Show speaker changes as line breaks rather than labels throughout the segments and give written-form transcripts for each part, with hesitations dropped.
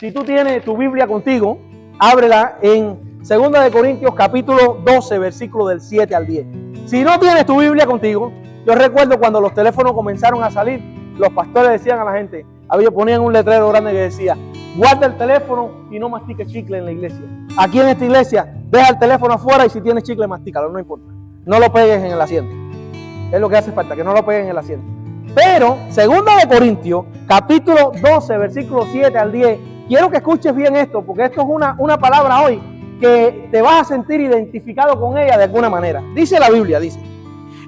si tú tienes tu Biblia contigo, ábrela en 2 de Corintios capítulo 12, versículo del 7 al 10. Si no tienes tu Biblia contigo, yo recuerdo cuando los teléfonos comenzaron a salir, los pastores decían a la gente, ponían un letrero grande que decía, guarda el teléfono y no mastique chicle en la iglesia. Aquí en esta iglesia, deja el teléfono afuera y si tienes chicle, mastícalo, no importa. No lo pegues en el asiento. Es lo que hace falta, que no lo peguen en el asiento. Pero, 2 de Corintios, capítulo 12, versículo 7 al 10, quiero que escuches bien esto, porque esto es una palabra hoy que te vas a sentir identificado con ella de alguna manera. Dice la Biblia, dice,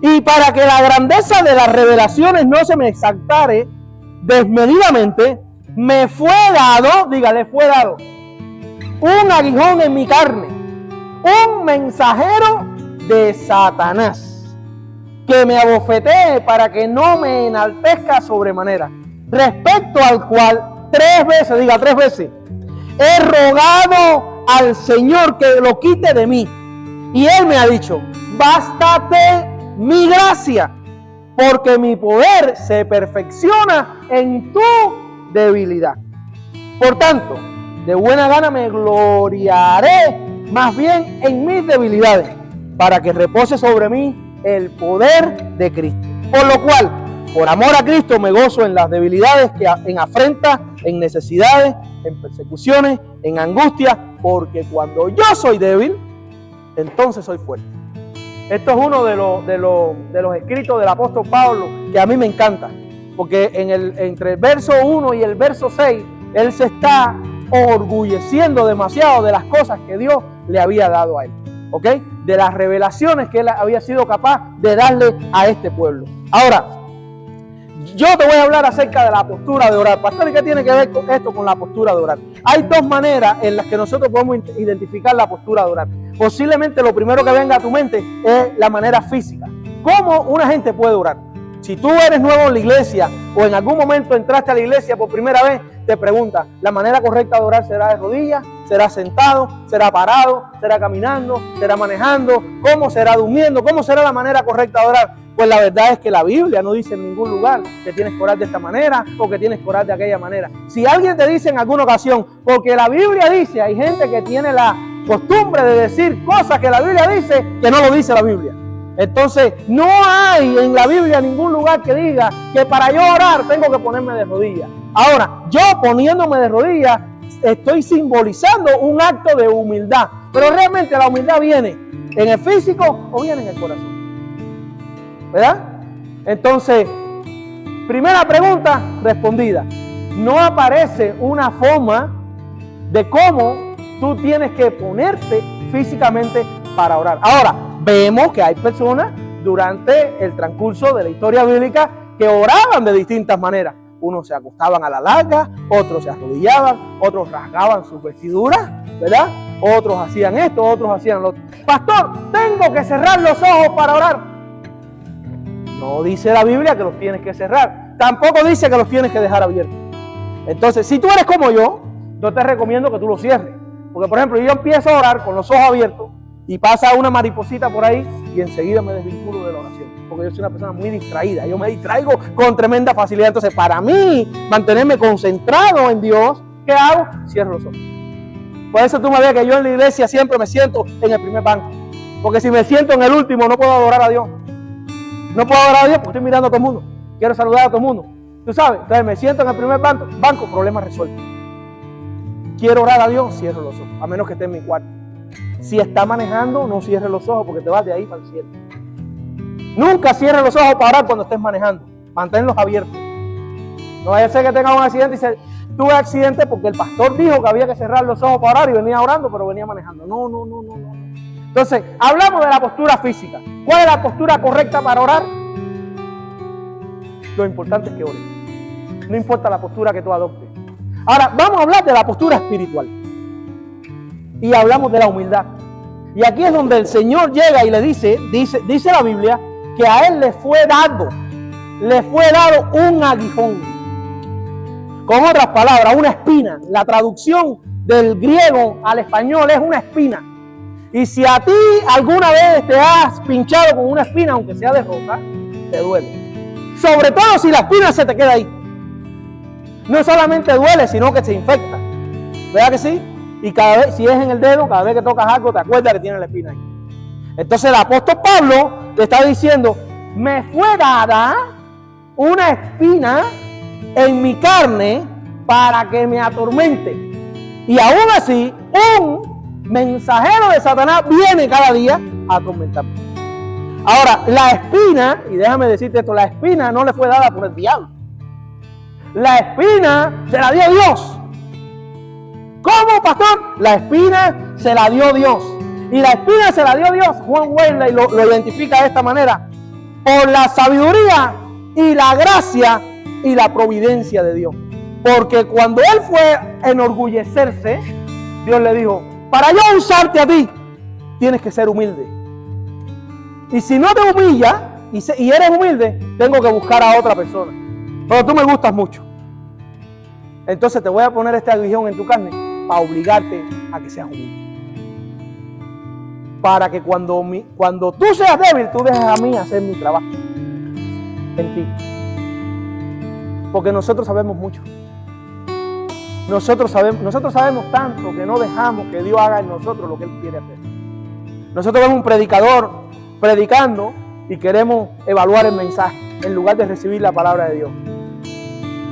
y para que la grandeza de las revelaciones no se me exaltare desmedidamente, me fue dado, dígale, fue dado, un aguijón en mi carne, un mensajero de Satanás, que me abofetee para que no me enaltezca sobremanera, respecto al cual 3 veces, diga 3 veces, he rogado al Señor que lo quite de mí. Y Él me ha dicho, bástate mi gracia, porque mi poder se perfecciona en tu debilidad. Por tanto, de buena gana me gloriaré más bien en mis debilidades, para que repose sobre mí el poder de Cristo. Por lo cual, por amor a Cristo, me gozo en las debilidades, en afrentas, en necesidades, en persecuciones, en angustia, porque cuando yo soy débil, entonces soy fuerte. Esto es uno de los escritos del apóstol Pablo que a mí me encanta, porque entre el verso 1 y el verso 6, él se está orgulleciendo demasiado de las cosas que Dios le había dado a él. ¿Ok? De las revelaciones que él había sido capaz de darle a este pueblo. Ahora, yo te voy a hablar acerca de la postura de orar. Pastor, ¿y qué tiene que ver con esto con la postura de orar? Hay 2 maneras en las que nosotros podemos identificar la postura de orar. Posiblemente lo primero que venga a tu mente es la manera física. ¿Cómo una gente puede orar? Si tú eres nuevo en la iglesia o en algún momento entraste a la iglesia por primera vez, te pregunta, ¿la manera correcta de orar será de rodillas? ¿Será sentado? ¿Será parado? ¿Será caminando? ¿Será manejando? ¿Cómo será durmiendo? ¿Cómo será la manera correcta de orar? Pues la verdad es que la Biblia no dice en ningún lugar que tienes que orar de esta manera o que tienes que orar de aquella manera. Si alguien te dice en alguna ocasión, porque la Biblia dice, hay gente que tiene la costumbre de decir cosas que la Biblia dice que no lo dice la Biblia. Entonces, no hay en la Biblia ningún lugar que diga que para yo orar tengo que ponerme de rodillas. Ahora, yo poniéndome de rodillas estoy simbolizando un acto de humildad. Pero realmente la humildad viene en el físico o viene en el corazón. ¿Verdad? Entonces, primera pregunta respondida. No aparece una forma de cómo tú tienes que ponerte físicamente para orar. Ahora, vemos que hay personas durante el transcurso de la historia bíblica que oraban de distintas maneras. Unos se acostaban a la larga, otros se arrodillaban, otros rasgaban sus vestiduras, ¿verdad? Otros hacían esto, otros hacían lo otro. Pastor, tengo que cerrar los ojos para orar. No dice la Biblia que los tienes que cerrar. Tampoco dice que los tienes que dejar abiertos. Entonces, si tú eres como yo te recomiendo que tú los cierres. Porque, por ejemplo, yo empiezo a orar con los ojos abiertos y pasa una mariposita por ahí y enseguida me desvinculo de la oración. Porque yo soy una persona muy distraída. Yo me distraigo con tremenda facilidad. Entonces, para mí, mantenerme concentrado en Dios, ¿qué hago? Cierro los ojos. Por eso tú me ves que yo en la iglesia siempre me siento en el primer banco. Porque si me siento en el último, no puedo adorar a Dios. No puedo adorar a Dios porque estoy mirando a todo el mundo. Quiero saludar a todo el mundo. Tú sabes, entonces me siento en el primer banco, problema resuelto. Quiero orar a Dios, cierro los ojos, a menos que esté en mi cuarto. Si está manejando, no cierres los ojos porque te vas de ahí para el cielo. Nunca cierres los ojos para orar cuando estés manejando. Manténlos abiertos. No vaya a ser que tengas un accidente y dice, tuve accidente porque el pastor dijo que había que cerrar los ojos para orar y venía orando, pero venía manejando. No. Entonces, hablamos de la postura física. ¿Cuál es la postura correcta para orar? Lo importante es que ores. No importa la postura que tú adoptes. Ahora, vamos a hablar de la postura espiritual. Y hablamos de la humildad. Y aquí es donde el Señor llega y le dice la Biblia, que a Él le fue dado un aguijón. Con otras palabras, una espina. La traducción del griego al español es una espina. Y si a ti alguna vez te has pinchado con una espina, aunque sea de rosa, te duele. Sobre todo si la espina se te queda ahí. No solamente duele, sino que se infecta. ¿Verdad que sí? Y cada vez, si es en el dedo, cada vez que tocas algo, te acuerdas que tiene la espina ahí. Entonces el apóstol Pablo le está diciendo, me fue dada una espina en mi carne para que me atormente. Y aún así, un mensajero de Satanás viene cada día a atormentarme. Ahora, la espina, y déjame decirte esto, la espina no le fue dada por el diablo. La espina se la dio Dios. ¿Cómo, pastor? La espina se la dio Dios. Y la espina se la dio Dios. Juan Wesley lo identifica de esta manera. Por la sabiduría y la gracia y la providencia de Dios. Porque cuando él fue a enorgullecerse, Dios le dijo, para yo usarte a ti, tienes que ser humilde. Y si no te humillas y eres humilde, tengo que buscar a otra persona. Pero tú me gustas mucho. Entonces te voy a poner este aguijón en tu carne para obligarte a que seas humilde. Para que cuando tú seas débil, tú dejes a mí hacer mi trabajo en ti. Porque nosotros sabemos mucho. Nosotros sabemos tanto que no dejamos que Dios haga en nosotros lo que Él quiere hacer. Nosotros vemos un predicador predicando y queremos evaluar el mensaje en lugar de recibir la palabra de Dios.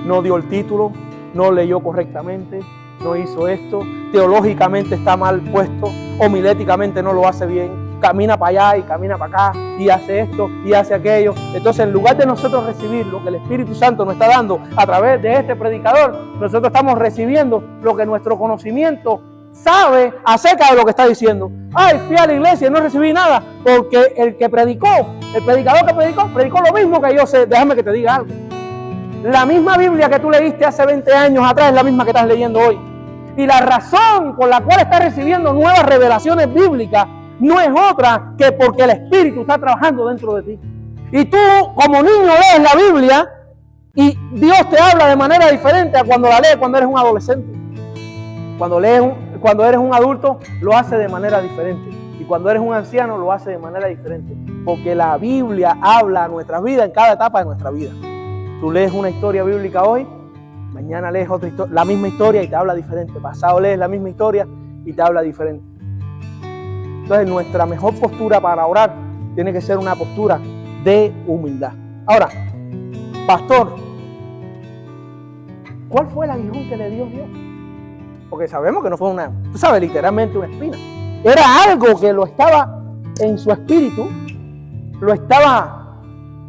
No dio el título, no leyó correctamente, no hizo esto, teológicamente está mal puesto, homiléticamente no lo hace bien, camina para allá y camina para acá y hace esto y hace aquello. Entonces, en lugar de nosotros recibir lo que el Espíritu Santo nos está dando a través de este predicador, nosotros estamos recibiendo lo que nuestro conocimiento sabe acerca de lo que está diciendo. Ay, fui a la iglesia y no recibí nada, porque el predicador que predicó lo mismo que yo sé. Déjame que te diga algo. La misma Biblia que tú leíste hace 20 años atrás es la misma que estás leyendo hoy. Y la razón por la cual estás recibiendo nuevas revelaciones bíblicas no es otra que porque el Espíritu está trabajando dentro de ti. Y tú, como niño, lees la Biblia y Dios te habla de manera diferente a cuando la lees cuando eres un adolescente. Cuando eres un adulto, lo hace de manera diferente. Y cuando eres un anciano, lo hace de manera diferente. Porque la Biblia habla a nuestras vidas en cada etapa de nuestra vida. Tú lees una historia bíblica hoy, mañana lees la misma historia y te habla diferente. Pasado lees la misma historia y te habla diferente. Entonces, nuestra mejor postura para orar tiene que ser una postura de humildad. Ahora, pastor, ¿cuál fue el aguijón que le dio Dios? Porque sabemos que no fue tú sabes, literalmente una espina. Era algo que lo estaba en su espíritu, lo estaba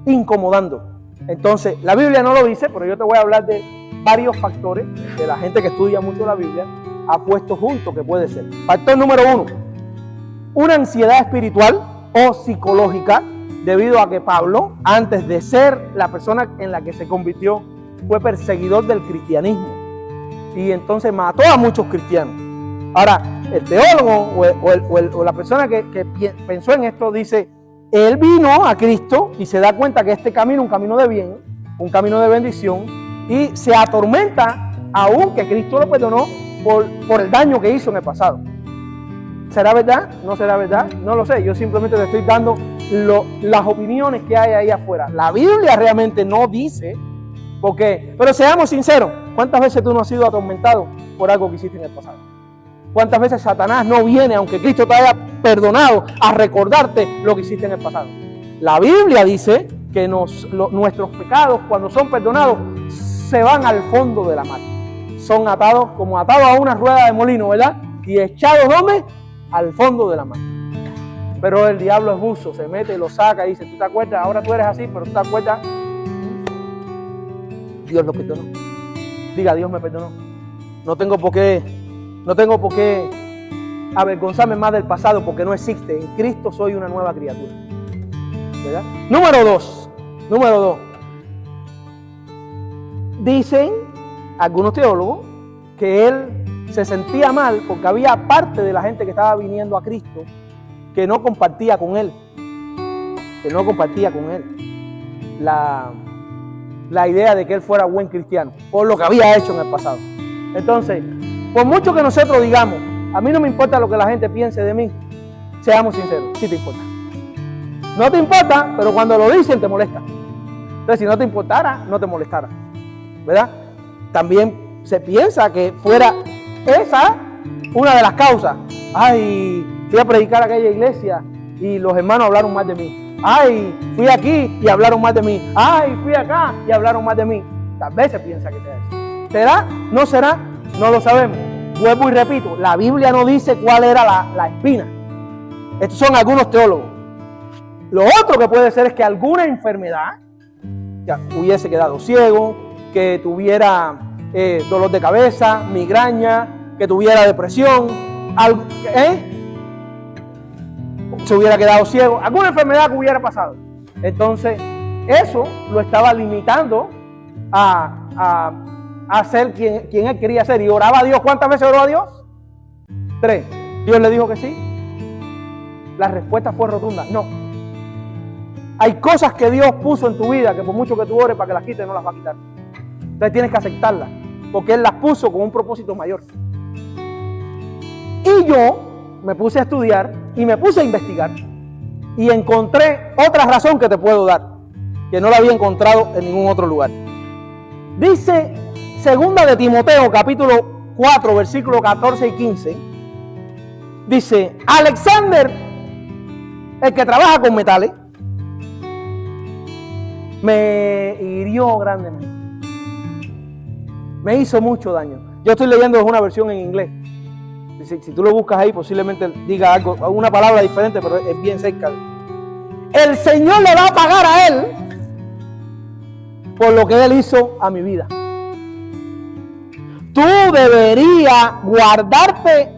incomodando. Entonces, la Biblia no lo dice, pero yo te voy a hablar de varios factores que la gente que estudia mucho la Biblia ha puesto junto que puede ser. Factor número 1, una ansiedad espiritual o psicológica, debido a que Pablo, antes de ser la persona en la que se convirtió, fue perseguidor del cristianismo. Y entonces mató a muchos cristianos. Ahora, el teólogo o la persona que pensó en esto dice, él vino a Cristo y se da cuenta que este camino es un camino de bien, un camino de bendición, y se atormenta aún que Cristo lo perdonó por el daño que hizo en el pasado. ¿Será verdad? ¿No será verdad? No lo sé. Yo simplemente te estoy dando las opiniones que hay ahí afuera. La Biblia realmente no dice por qué. Pero seamos sinceros, ¿cuántas veces tú no has sido atormentado por algo que hiciste en el pasado? ¿Cuántas veces Satanás no viene, aunque Cristo te haya perdonado, a recordarte lo que hiciste en el pasado? La Biblia dice que nuestros pecados, cuando son perdonados, se van al fondo de la mar. Son atados a una rueda de molino, ¿verdad? Y echados, ¿dónde? Al fondo de la mar. Pero el diablo es buzo, se mete y lo saca y dice, ¿tú te acuerdas? Ahora tú eres así, pero ¿tú te acuerdas? Dios lo perdonó. Diga, Dios me perdonó. No tengo por qué avergonzarme más del pasado porque no existe. En Cristo soy una nueva criatura. ¿Verdad? Número 2. Dicen algunos teólogos que él se sentía mal porque había parte de la gente que estaba viniendo a Cristo que no compartía con él. La idea de que él fuera buen cristiano por lo que había hecho en el pasado. Entonces, por mucho que nosotros digamos, a mí no me importa lo que la gente piense de mí, seamos sinceros, sí te importa. No te importa, pero cuando lo dicen te molesta. Entonces, si no te importara, no te molestara, ¿verdad? También se piensa que fuera esa una de las causas. Ay, fui a predicar a aquella iglesia y los hermanos hablaron mal de mí. Ay, fui aquí y hablaron mal de mí. Ay, fui acá y hablaron mal de mí. Tal vez se piensa que sea eso. ¿Será? ¿No será? No lo sabemos. Vuelvo y repito, la Biblia no dice cuál era la espina. Estos son algunos teólogos. Lo otro que puede ser es que alguna enfermedad, ya hubiese quedado ciego, que tuviera dolor de cabeza, migraña, que tuviera depresión, se hubiera quedado ciego, alguna enfermedad que hubiera pasado. Entonces, eso lo estaba limitando a ser quien él quería ser. Y oraba a Dios. ¿Cuántas veces oró a Dios? 3. Dios le dijo que sí. La respuesta fue rotunda: no. Hay cosas que Dios puso en tu vida que por mucho que tú ores para que las quite, no las va a quitar. Entonces tienes que aceptarlas, porque Él las puso con un propósito mayor. Y yo me puse a estudiar y me puse a investigar y encontré otra razón que te puedo dar, que no la había encontrado en ningún otro lugar. Dice 2 de Timoteo, capítulo 4, versículos 14 y 15. Dice: Alexander, el que trabaja con metales, me hirió grandemente. Me hizo mucho daño. Yo estoy leyendo una versión en inglés. Si tú lo buscas ahí, posiblemente diga algo, una palabra diferente, pero es bien cerca. El Señor le va a pagar a él por lo que él hizo a mi vida. Tú deberías guardarte,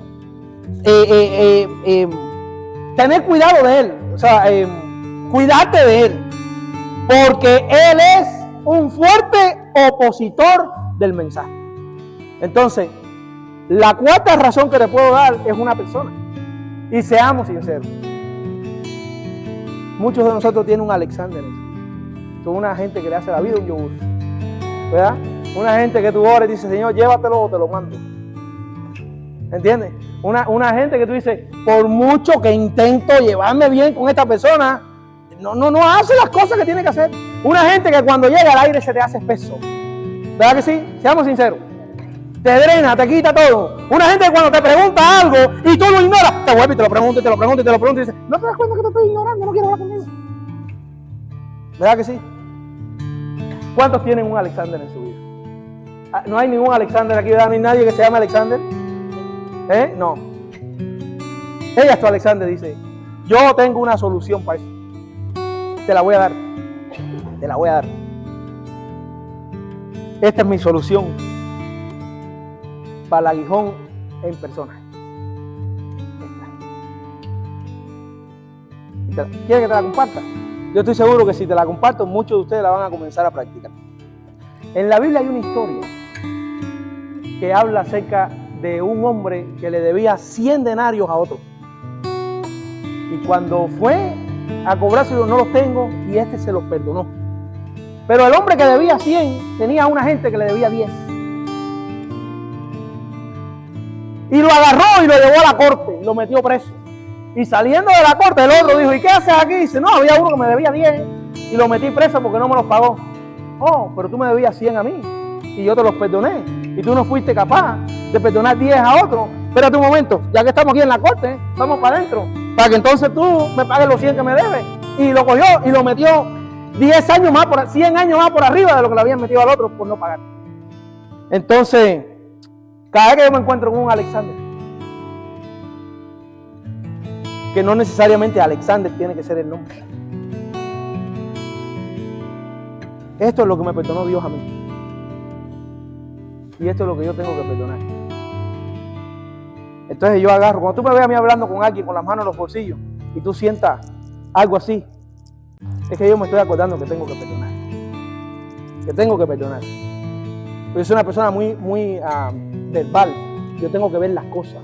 tener cuidado de él, o sea, cuidarte de él, porque él es un fuerte opositor del mensaje. Entonces, la cuarta razón que te puedo dar es una persona. Y seamos sinceros, muchos de nosotros tienen un Alexander. Son una gente que le hace la vida un yogur, ¿verdad? Una gente que tú ores y dices: Señor, llévatelo o te lo mando. ¿Entiendes? Una gente que tú dices: por mucho que intento llevarme bien con esta persona, no hace las cosas que tiene que hacer. Una gente que cuando llega al aire se te hace espeso. ¿Verdad que sí? Seamos sinceros. Te drena, te quita todo. Una gente que cuando te pregunta algo y tú lo ignoras, te vuelve y te lo pregunta y te lo pregunta y te lo pregunta y dice: ¿no te das cuenta que te estoy ignorando? No quiero hablar conmigo. ¿Verdad que sí? ¿Cuántos tienen un Alexander en su vida? No hay ningún Alexander aquí, ¿verdad? No hay nadie que se llame Alexander. No. Ella es tu Alexander, dice: yo tengo una solución para eso. Te la voy a dar. Te la voy a dar. Esta es mi solución para el aguijón en persona. ¿Quieres que te la comparta? Yo estoy seguro que si te la comparto, muchos de ustedes la van a comenzar a practicar. En la Biblia hay una historia que habla acerca de un hombre que le debía 100 denarios a otro. Y cuando fue a cobrárselo, no los tengo, y este se los perdonó. Pero el hombre que debía 100 tenía una gente que le debía 10. Y lo agarró y lo llevó a la corte y lo metió preso. Y saliendo de la corte, el otro dijo: ¿y qué haces aquí? Y dice: no, había uno que me debía 10 y lo metí preso porque no me los pagó. Oh, pero tú me debías 100 a mí y yo te los perdoné. Y tú no fuiste capaz de perdonar 10 a otro. Espérate un momento, ya que estamos aquí en la corte, vamos para adentro, para que entonces tú me pagues los 100 que me debes. Y lo cogió y lo metió 10 años más, 100 años más por arriba de lo que le habían metido al otro por no pagar. Entonces, cada vez que yo me encuentro con un Alexander, que no necesariamente Alexander tiene que ser el nombre. Esto es lo que me perdonó Dios a mí. Y esto es lo que yo tengo que perdonar. Entonces yo agarro, cuando tú me ves a mí hablando con alguien con las manos en los bolsillos y tú sientas algo así, es que yo me estoy acordando que tengo que perdonar. Que tengo que perdonar. Yo soy una persona muy verbal. Yo tengo que ver las cosas.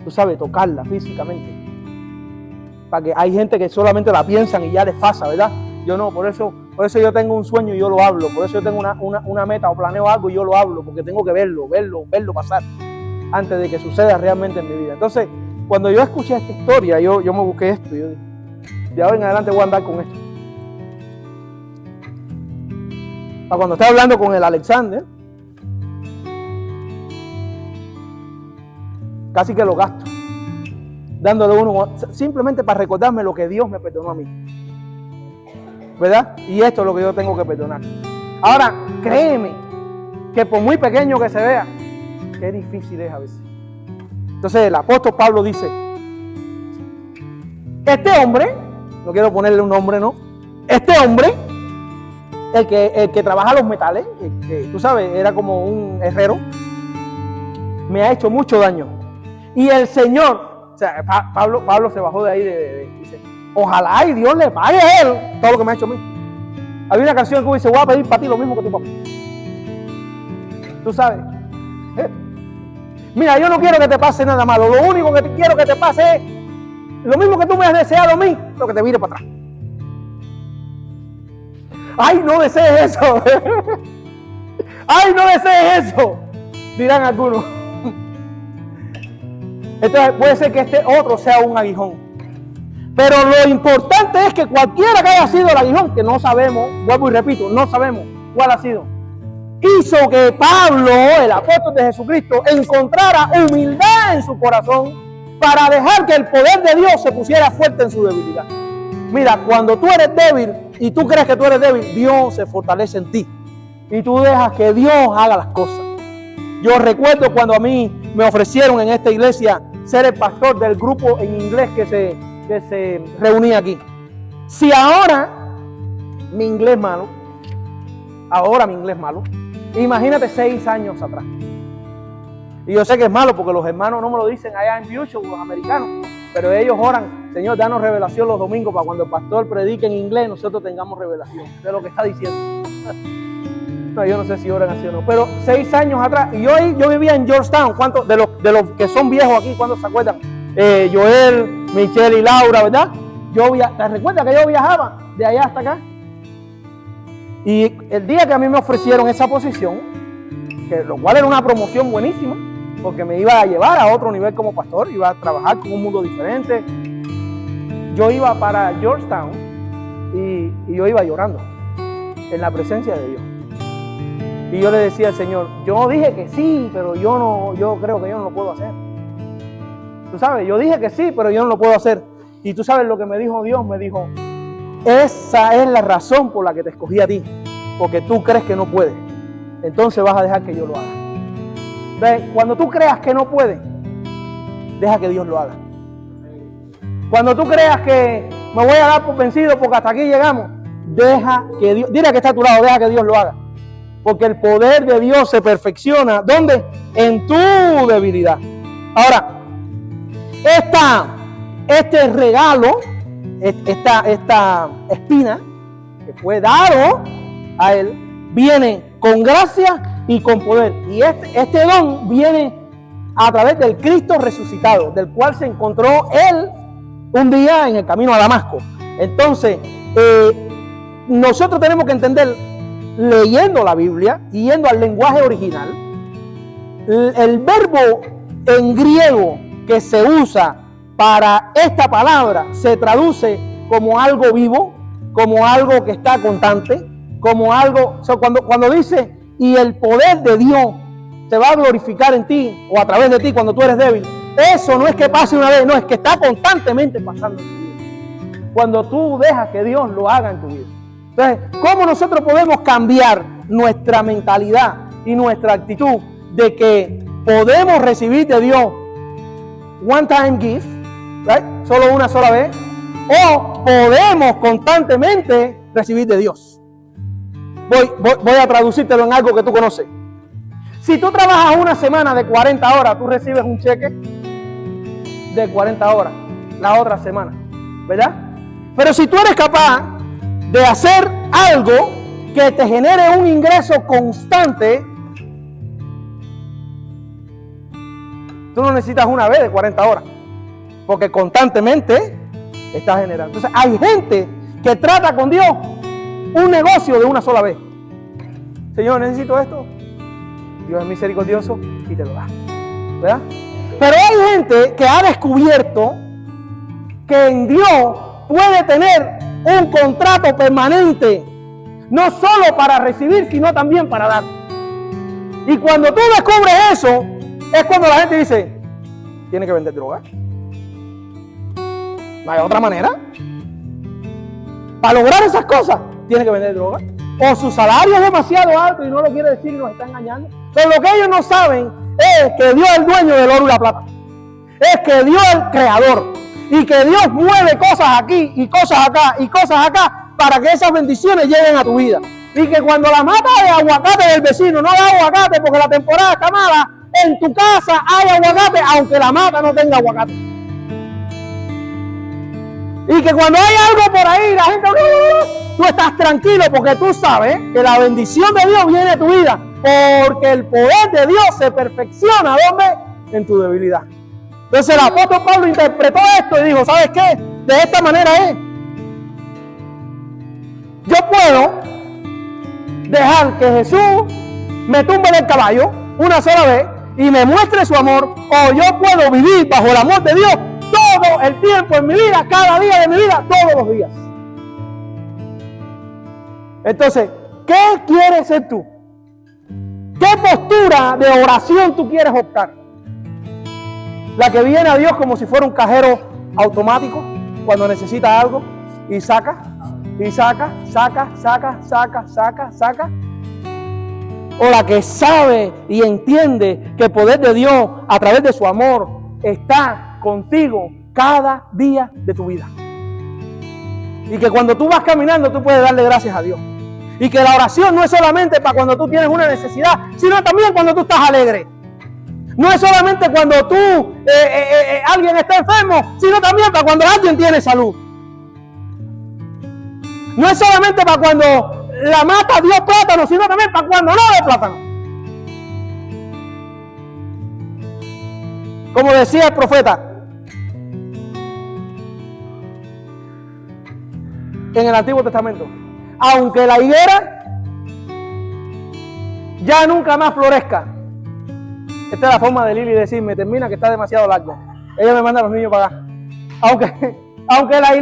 Tú sabes, tocarlas físicamente. Para que hay gente que solamente la piensan y ya les pasa, ¿verdad? Yo no, por eso yo tengo un sueño y yo lo hablo. Por eso yo tengo una meta o planeo algo y yo lo hablo. Porque tengo que verlo pasar antes de que suceda realmente en mi vida. Entonces, cuando yo escuché esta historia, yo me busqué esto. Yo dije: de ahora en adelante voy a andar con esto. Cuando estaba hablando con el Alexander, casi que lo gasto, dándole uno, simplemente para recordarme lo que Dios me perdonó a mí. ¿Verdad? Y esto es lo que yo tengo que perdonar. Ahora, créeme, que por muy pequeño que se vea, qué difícil es a veces. Entonces el apóstol Pablo dice, este hombre, no quiero ponerle un nombre, ¿no? Este hombre, el que trabaja los metales, que tú sabes, era como un herrero, me ha hecho mucho daño. Y el Señor, o sea, Pablo se bajó de ahí, dice, ojalá y Dios le pague a él todo lo que me ha hecho a mí. Había una canción que dice, voy a pedir para ti lo mismo que tu papá. Tú sabes. Mira, yo no quiero que te pase nada malo. Lo único que quiero que te pase es lo mismo que tú me has deseado a mí, lo que te vire para atrás. ¡Ay, no desees eso! ¡Ay, no desees eso! Dirán algunos. Entonces puede ser que este otro sea un aguijón. Pero lo importante es que cualquiera que haya sido el aguijón, que no sabemos, vuelvo y repito, no sabemos cuál ha sido, hizo que Pablo, el apóstol de Jesucristo, encontrara humildad en su corazón para dejar que el poder de Dios se pusiera fuerte en su debilidad. Mira, cuando tú eres débil y tú crees que tú eres débil, Dios se fortalece en ti y tú dejas que Dios haga las cosas. Yo recuerdo cuando a mí me ofrecieron en esta iglesia ser el pastor del grupo en inglés que se reunía aquí. Si ahora mi inglés malo, imagínate 6 años atrás. Y yo sé que es malo porque los hermanos no me lo dicen allá en Future, los americanos, pero ellos oran, Señor, danos revelación los domingos para cuando el pastor predique en inglés, nosotros tengamos revelación de lo que está diciendo. No, yo no sé si oran así o no, pero 6 años atrás, y yo vivía en Georgetown. ¿Cuántos de los que son viejos aquí, cuántos se acuerdan? Joel, Michelle y Laura, ¿verdad? ¿Te recuerdas que yo viajaba de allá hasta acá? Y el día que a mí me ofrecieron esa posición, lo cual era una promoción buenísima, porque me iba a llevar a otro nivel como pastor, iba a trabajar con un mundo diferente. Yo iba para Georgetown y yo iba llorando en la presencia de Dios. Y yo le decía al Señor, yo dije que sí, pero yo creo que yo no lo puedo hacer. Tú sabes, yo dije que sí, pero yo no lo puedo hacer. Y tú sabes lo que me dijo Dios, me dijo, esa es la razón por la que te escogí a ti, porque tú crees que no puedes. Entonces vas a dejar que yo lo haga. ¿Ves? Cuando tú creas que no puedes, deja que Dios lo haga. Cuando tú creas que me voy a dar por vencido porque hasta aquí llegamos, deja que Dios, dile que está a tu lado, deja que Dios lo haga. Porque el poder de Dios se perfecciona, ¿dónde? En tu debilidad. Ahora, este regalo, esta espina que fue dado a él, viene con gracia y con poder. Y este don viene a través del Cristo resucitado, del cual se encontró él un día en el camino a Damasco. Entonces, nosotros tenemos que entender, leyendo la Biblia y yendo al lenguaje original, el verbo en griego que se usa para esta palabra se traduce como algo vivo, como algo que está constante, como algo, o sea, cuando dice y el poder de Dios se va a glorificar en ti o a través de ti cuando tú eres débil, eso no es que pase una vez, no, es que está constantemente pasando en tu vida. Cuando tú dejas que Dios lo haga en tu vida. Entonces, ¿cómo nosotros podemos cambiar nuestra mentalidad y nuestra actitud de que podemos recibir de Dios one time gift, right? Solo una sola vez, o podemos constantemente recibir de Dios? Voy a traducírtelo en algo que tú conoces. Si tú trabajas una semana de 40 horas, tú recibes un cheque de 40 horas la otra semana, ¿verdad? Pero si tú eres capaz de hacer algo que te genere un ingreso constante, tú no necesitas una vez de 40 horas, porque constantemente estás generando. Entonces hay gente que trata con Dios un negocio de una sola vez. Señor, necesito esto. Dios es misericordioso y te lo da, ¿verdad? Pero hay gente que ha descubierto que en Dios puede tener un contrato permanente, no solo para recibir, sino también para dar. Y cuando tú descubres eso, es cuando la gente dice, tiene que vender droga. No hay otra manera. Para lograr esas cosas, tiene que vender droga. O su salario es demasiado alto y no lo quiere decir y nos está engañando. Pero lo que ellos no saben es que Dios es el dueño del oro y la plata. Es que Dios es el creador. Y que Dios mueve cosas aquí y cosas acá y cosas acá para que esas bendiciones lleguen a tu vida. Y que cuando la mata de aguacate del vecino, no da aguacate porque la temporada está mala, en tu casa hay aguacate aunque la mata no tenga aguacate. Y que cuando hay algo por ahí, la gente, tú estás tranquilo porque tú sabes que la bendición de Dios viene a tu vida. Porque el poder de Dios se perfecciona, ¿dónde? En tu debilidad. Entonces el apóstol Pablo interpretó esto y dijo, ¿sabes qué? De esta manera es. Yo puedo dejar que Jesús me tumbe del caballo una sola vez y me muestre su amor, o yo puedo vivir bajo el amor de Dios todo el tiempo en mi vida, cada día de mi vida, todos los días. Entonces, ¿qué quieres ser tú? ¿Qué postura de oración tú quieres optar? La que viene a Dios como si fuera un cajero automático cuando necesita algo y saca, saca. O la que sabe y entiende que el poder de Dios a través de su amor está contigo cada día de tu vida. Y que cuando tú vas caminando tú puedes darle gracias a Dios. Y que la oración no es solamente para cuando tú tienes una necesidad, sino también cuando tú estás alegre. No es solamente cuando alguien está enfermo, sino también para cuando alguien tiene salud. No es solamente para cuando la mata dio plátano, sino también para cuando no dio plátano. Como decía el profeta en el Antiguo Testamento, aunque la higuera ya nunca más florezca. Esta es la forma de Lili decirme, termina que está demasiado largo. Ella me manda a los niños para acá. Aunque la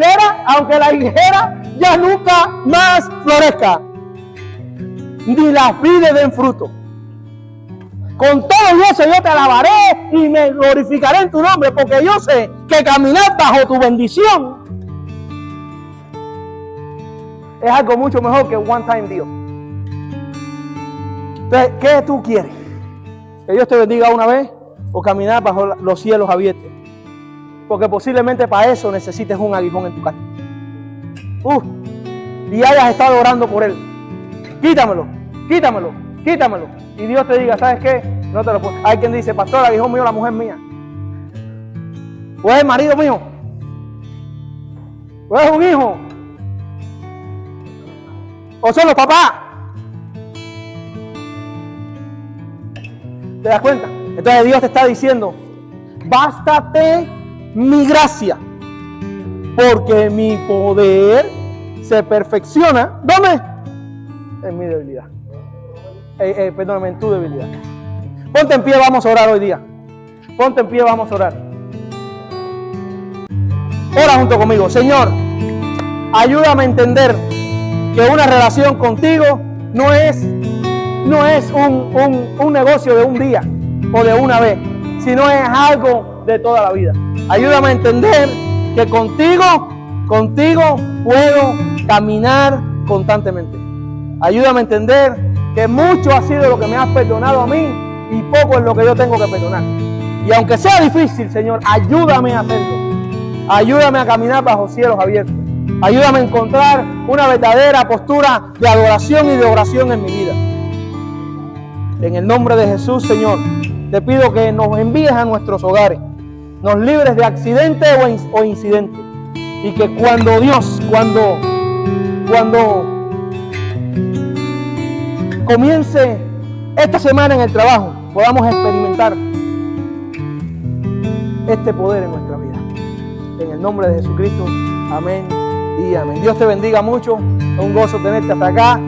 higuera ya nunca más florezca, ni las vides den fruto. Con todo eso yo te alabaré y me glorificaré en tu nombre, porque yo sé que caminar bajo tu bendición es algo mucho mejor que un one time deal. Entonces, ¿qué tú quieres? ¿Que Dios te bendiga una vez o caminar bajo los cielos abiertos? Porque posiblemente para eso necesites un aguijón en tu carne. Y hayas estado orando por él. Quítamelo. Y Dios te diga, ¿sabes qué? No te lo puedo. Hay quien dice, pastor, el aguijón mío, la mujer mía. O es el marido mío. O es un hijo. O son los papás. ¿Te das cuenta? Entonces Dios te está diciendo, bástate mi gracia, porque mi poder se perfecciona, ¿dónde? En mi debilidad. Perdóname, en tu debilidad. Ponte en pie, vamos a orar hoy día. Ponte en pie, vamos a orar. Ora junto conmigo. Señor, ayúdame a entender que una relación contigo no es un negocio de un día o de una vez, sino es algo de toda la vida. Ayúdame a entender que contigo puedo caminar constantemente. Ayúdame a entender que mucho ha sido lo que me has perdonado a mí y poco es lo que yo tengo que perdonar. Y aunque sea difícil, Señor, ayúdame a hacerlo. Ayúdame a caminar bajo cielos abiertos. Ayúdame a encontrar una verdadera postura de adoración y de oración en mi vida. En el nombre de Jesús, Señor, te pido que nos envíes a nuestros hogares, nos libres de accidentes o incidentes, y que cuando comience esta semana en el trabajo, podamos experimentar este poder en nuestra vida. En el nombre de Jesucristo, amén y amén. Dios te bendiga mucho, es un gozo tenerte hasta acá.